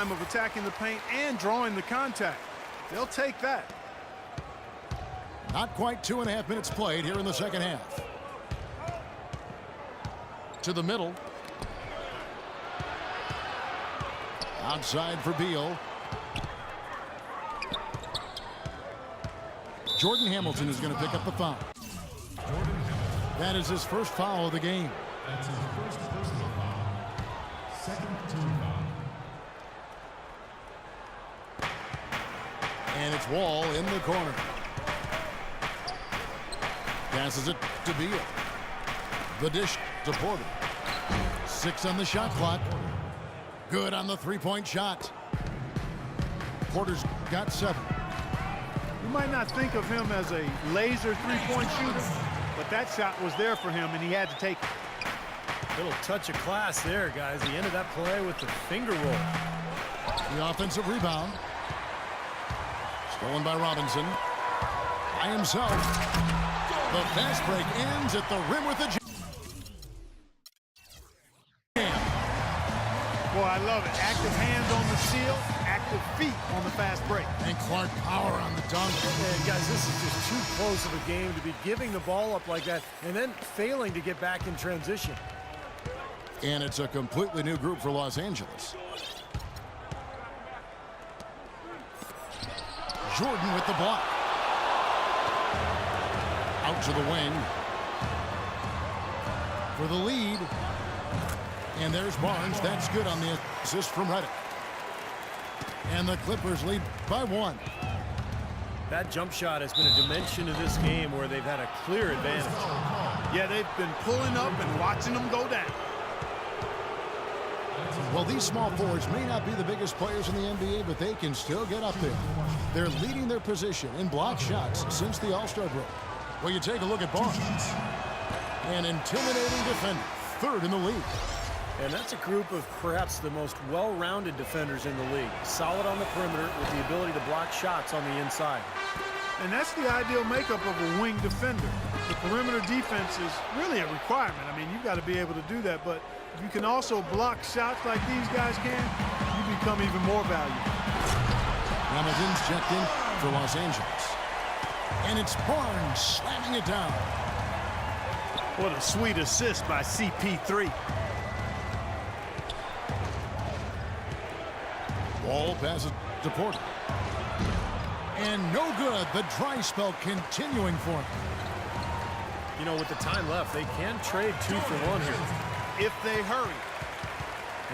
time of attacking the paint and drawing the contact. They'll take that. Not quite 2.5 minutes played here in the second half. To the middle. Outside for Beal. Jordan Hamilton is going to pick up the foul. That is his first foul of the game. That's his first personal foul. Second team foul. And it's Wall in the corner. Passes it to Beal. The dish to Porter. 6 on the shot clock. Good on the three-point shot. Porter's got 7. You might not think of him as a laser three-point shooter, but that shot was there for him, and he had to take it. Little touch of class there, guys. He ended that play with the finger roll. The offensive rebound. Stolen by Robinson. By himself. The fast break ends at the rim with a jam. Boy, I love it. Active hands on the seal, active feet on the fast break. And Clark power on the dunk. And guys, this is just too close of a game to be giving the ball up like that and then failing to get back in transition. And it's a completely new group for Los Angeles. Jordan with the block. Out to the wing. For the lead. And there's Barnes. That's good on the assist from Redick. And the Clippers lead by 1. That jump shot has been a dimension of this game where they've had a clear advantage. Yeah, they've been pulling up and watching them go down. Well, these small forwards may not be the biggest players in the NBA, but they can still get up there. They're leading their position in block shots since the All-Star break. Well, you take a look at Barnes. An intimidating defender, 3rd in the league. And that's a group of perhaps the most well-rounded defenders in the league. Solid on the perimeter with the ability to block shots on the inside. And that's the ideal makeup of a wing defender. The perimeter defense is really a requirement. I mean, you've got to be able to do that, but if you can also block shots like these guys can, you become even more valuable. Hamilton's checked in for Los Angeles. And it's Barnes slamming it down. What a sweet assist by CP3. Wall passes to Porter. And no good. The dry spell continuing for him. You know, with the time left, they can trade 2 for 1 here. If they hurry.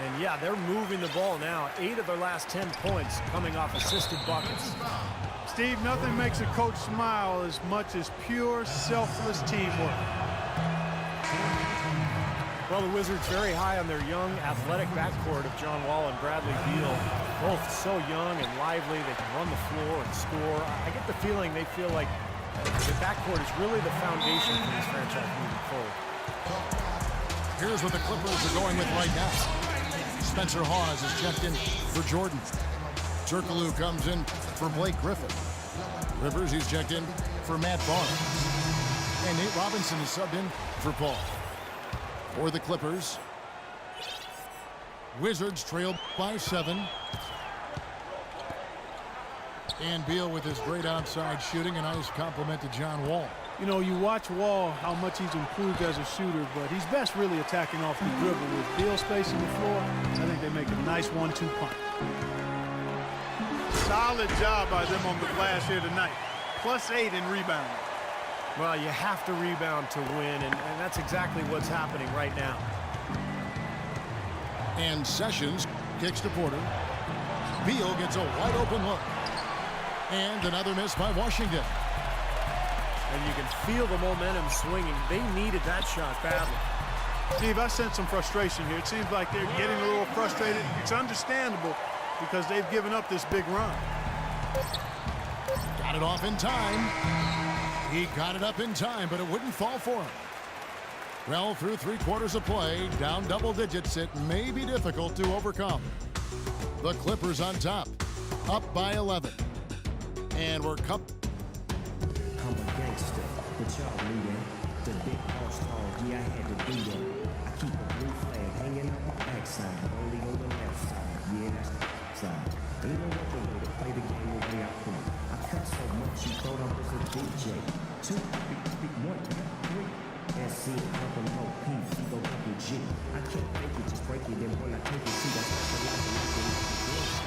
And yeah, they're moving the ball now. 8 of their last 10 points coming off assisted buckets. Steve, nothing makes a coach smile as much as pure, selfless teamwork. Well, the Wizards very high on their young, athletic backcourt of John Wall and Bradley Beal. Both so young and lively. They can run the floor and score. I get the feeling they feel like the backcourt is really the foundation for this franchise moving forward. Here's what the Clippers are going with right now. Spencer Hawes is checked in for Jordan. Turkoglu comes in for Blake Griffin. Rivers, he's checked in for Matt Barnes. And Nate Robinson is subbed in for Paul. For the Clippers, Wizards trailed by 7. And Beal with his great outside shooting. A nice compliment to John Wall. You know, you watch Wall, how much he's improved as a shooter, but he's best really attacking off the dribble. With Beal spacing the floor, I think they make a nice 1-2 punch. Solid job by them on the glass here tonight. +8 in rebounding. Well, you have to rebound to win, and that's exactly what's happening right now. And Sessions kicks to Porter. Beal gets a wide open look. And another miss by Washington. And you can feel the momentum swinging. They needed that shot badly. Steve, I sense some frustration here. It seems like they're getting a little frustrated. It's understandable because they've given up this big run. Got it off in time. He got it up in time, but it wouldn't fall for him. Well, through 3 quarters of play, down double digits, it may be difficult to overcome. The Clippers on top, up by 11. And we're I'm a gangster, but y'all knew that. The big boss talk, yeah, I had to do that. I keep a blue flag hanging out my backside, only on the left side. Yeah, that's the side. Ain't no other way to play the game the way I play. I cut so much you thought I was a DJ. 2, big 1, 3. That's it, double no P, go double G. I can't fake it, just break it, and when I take it, see that's the life of life.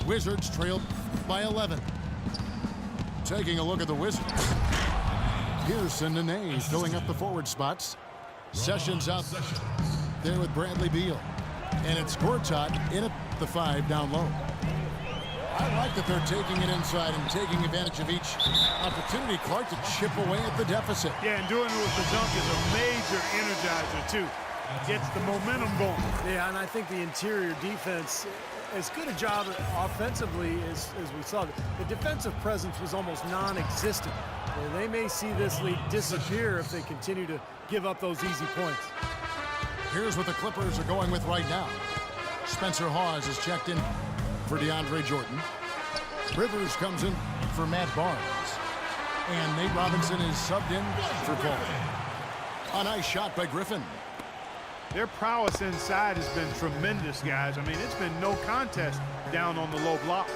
Wizards trailed by 11. Taking a look at the Wizards. Pearson and Nene filling up the forward spots. Sessions out there with Bradley Beal. And it's Gortat in at the 5 down low. I like that they're taking it inside and taking advantage of each opportunity, Clark, to chip away at the deficit. Yeah, and doing it with the dunk is a major energizer, too. Gets the momentum going. Yeah, and I think the interior defense, as good a job offensively as we saw, the defensive presence was almost non-existent. And they may see this lead disappear if they continue to give up those easy points. Here's what the Clippers are going with right now. Spencer Hawes is checked in for DeAndre Jordan. Rivers comes in for Matt Barnes. And Nate Robinson is subbed in for Paul. A nice shot by Griffin. Their prowess inside has been tremendous, guys. I mean, it's been no contest down on the low block.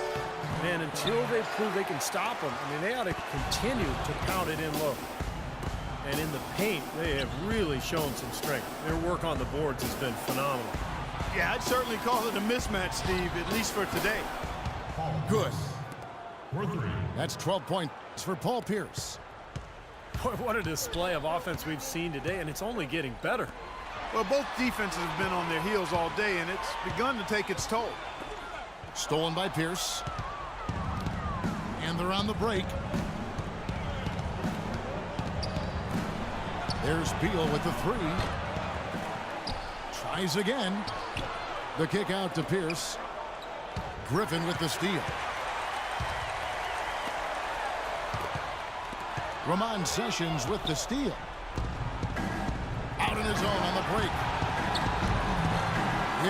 Man, until they prove they can stop them, I mean, they ought to continue to pound it in low. And in the paint, they have really shown some strength. Their work on the boards has been phenomenal. Yeah, I'd certainly call it a mismatch, Steve, at least for today. Good. For 3. That's 12 points for Paul Pierce. Boy, what a display of offense we've seen today, and it's only getting better. Well, both defenses have been on their heels all day, and it's begun to take its toll. Stolen by Pierce. And they're on the break. There's Beal with the 3. Tries again. The kick out to Pierce. Griffin with the steal. Ramon Sessions with the steal. Out in his own on the break.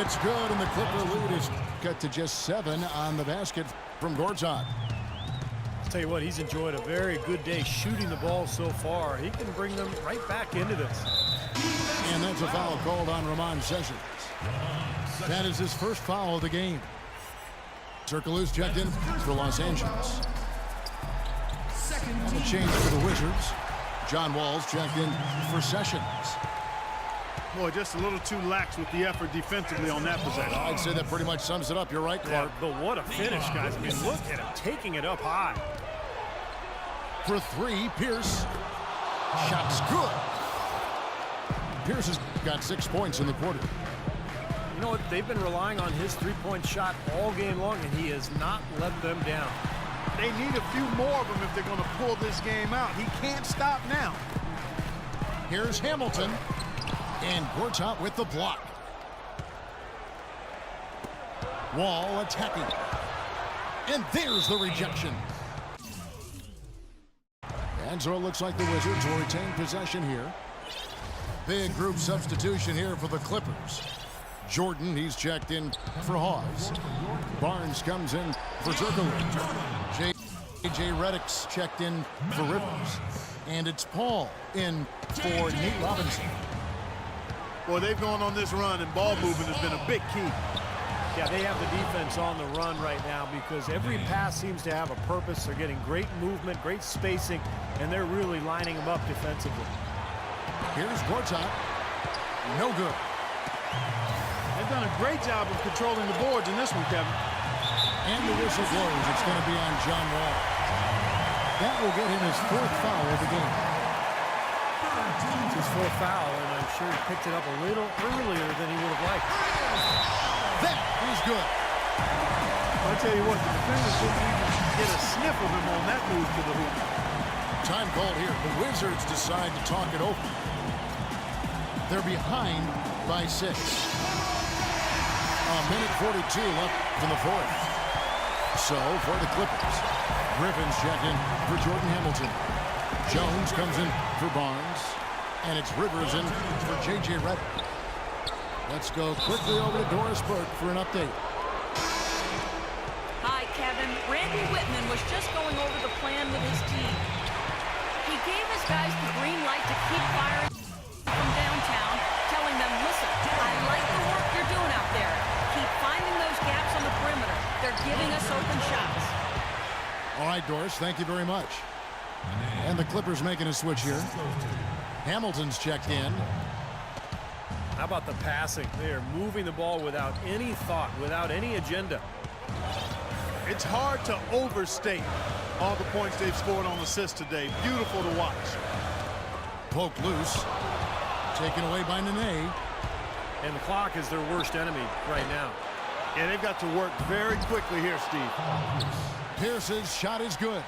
It's good, and the Clipper lead is cut to just 7 on the basket from Gortat. I'll tell you what, he's enjoyed a very good day shooting the ball so far. He can bring them right back into this. And that's a foul called on Ramon Sessions. That is his first foul of the game. Turkoglu's checked in for Los Angeles. And a change for the Wizards. John Wall's checked in for Sessions. Boy, just a little too lax with the effort defensively on that possession. I'd say that pretty much sums it up. You're right, Clark. Yeah, but what a finish, guys. I mean, look at him taking it up high. For 3, Pierce. Shot's good. Pierce has got 6 points in the quarter. You know what? They've been relying on his three-point shot all game long, and he has not let them down. They need a few more of them if they're going to pull this game out. He can't stop now. Here's Hamilton. And Gortat with the block. Wall attacking. And there's the rejection. And so it looks like the Wizards will retain possession here. Big group substitution here for the Clippers. Jordan, he's checked in for Hawes. Barnes comes in for Turkoglu. J.J. Redick's checked in for Rivers. And it's Paul in for Nate Robinson. Boy, they've gone on this run, and ball movement has been a big key. Yeah, they have the defense on the run right now because every pass seems to have a purpose. They're getting great movement, great spacing, and they're really lining them up defensively. Here's Gortat. No good. They've done a great job of controlling the boards in this one, Kevin. And the whistle blows. It's going to be on John Wall. That will get him his 4th foul of the game. It's his 4th foul, and I'm sure he picked it up a little earlier than he would have liked. That is good. I'll tell you what, the defenders didn't even get a sniff of him on that move to the hoop. Time called here. The Wizards decide to talk it over. They're behind by 6. A minute 42 left in the 4th. So, for the Clippers, Griffin's checked in for Jordan Hamilton. Jones comes in for Barnes. And it's Rivers in for J.J. Redick. Let's go quickly over to Doris Burke for an update. Hi, Kevin. Randy Bobby Whitman was just going over the plan with his team. He gave his guys the green light to keep firing from downtown, telling them, listen, I like the work you're doing out there. Keep finding those gaps on the perimeter. They're giving us open shots. All right, Doris, thank you very much. And the Clippers making a switch here. Hamilton's checked in. How about the passing? They are moving the ball without any thought, without any agenda. It's hard to overstate all the points they've scored on assists today. Beautiful to watch. Poke loose. Taken away by Nene. And the clock is their worst enemy right now. And they've got to work very quickly here, Steve. Pierce's shot is good.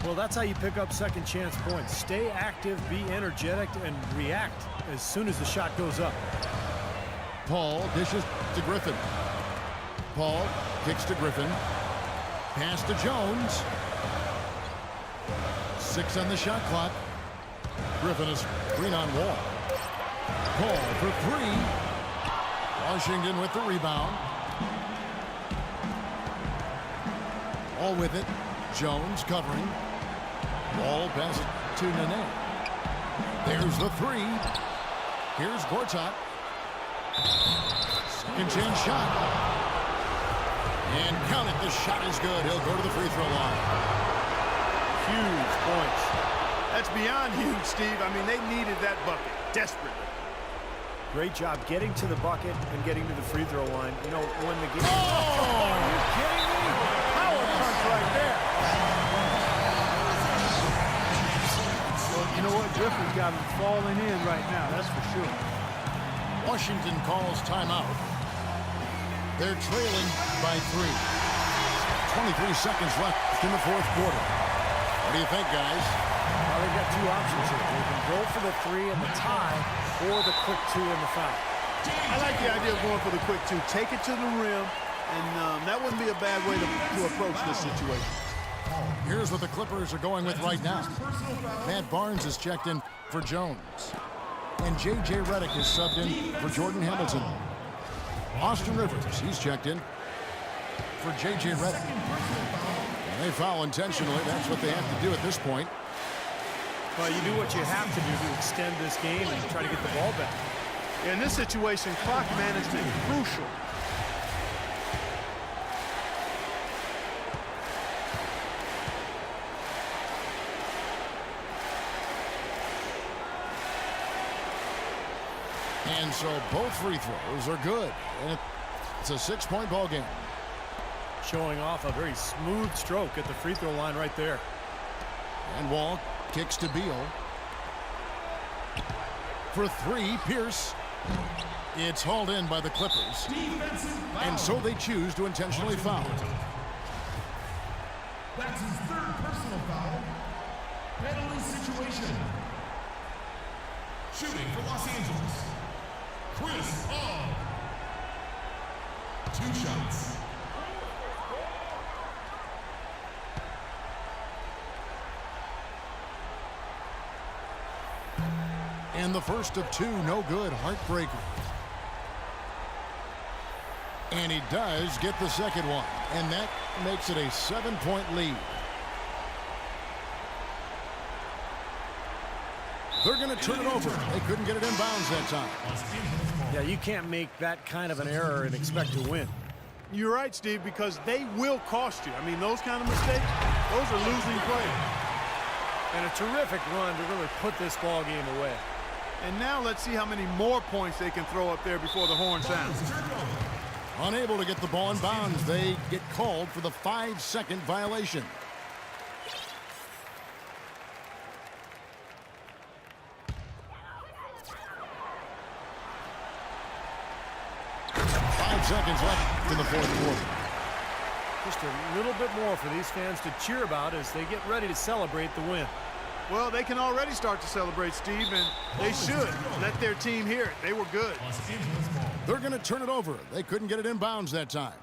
Well, that's how you pick up second chance points. Stay active, be energetic, and react as soon as the shot goes up. Paul dishes to Griffin. Paul kicks to Griffin. Pass to Jones. 6 on the shot clock. Griffin is green on Wall. Paul for 3. Washington with the rebound. All with it. Jones covering. Ball passes to Nene. There's the 3. Here's Gortat. Second chance shot. And count it. The shot is good. He'll go to the free throw line. Huge points. That's beyond huge, Steve. I mean, they needed that bucket desperately. Great job getting to the bucket and getting to the free throw line. You know, when the game... Oh! Are you kidding me? Power punch right there. Well, you know what? Griffin's got him falling in right now. That's for sure. Washington calls timeout. They're trailing by 3. 23 seconds left in the fourth quarter. What do you think, guys? Well, they've got 2 options here. They can go for the 3 and the tie, or the quick 2 and the foul. I like the idea of going for the quick 2. Take it to the rim, and that wouldn't be a bad way to approach this situation. Here's what the Clippers are going with right now. Matt Barnes is checked in for Jones. And J.J. Redick is subbed in for Jordan Hamilton. Austin Rivers, he's checked in for J.J. Redick. And they foul intentionally. That's what they have to do at this point. Well, you do what you have to do to extend this game and try to get the ball back. In this situation, clock management crucial. And so both free throws are good. And it's a 6-point ball game. Showing off a very smooth stroke at the free throw line right there. And Wall kicks to Beal. For 3, Pierce. It's hauled in by the Clippers. And so they choose to intentionally foul. That's his 3rd personal foul. Penalty situation. Shooting for Los Angeles. Chris Paul. 2 shots. And the first of 2, no good, heartbreaker. And he does get the second one. And that makes it a 7-point lead. They're going to turn it over. They couldn't get it in bounds that time. Yeah, you can't make that kind of an error and expect to win. You're right, Steve, because they will cost you. I mean, those kind of mistakes, those are losing plays. And a terrific run to really put this ball game away. And now let's see how many more points they can throw up there before the horn sounds. Unable to get the ball in bounds, they get called for the 5-second violation. Seconds left in the fourth quarter. Just a little bit more for these fans to cheer about as they get ready to celebrate the win. Well, they can already start to celebrate, Steve, and they should let their team hear it. They were good. They're going to turn it over. They couldn't get it in bounds that time.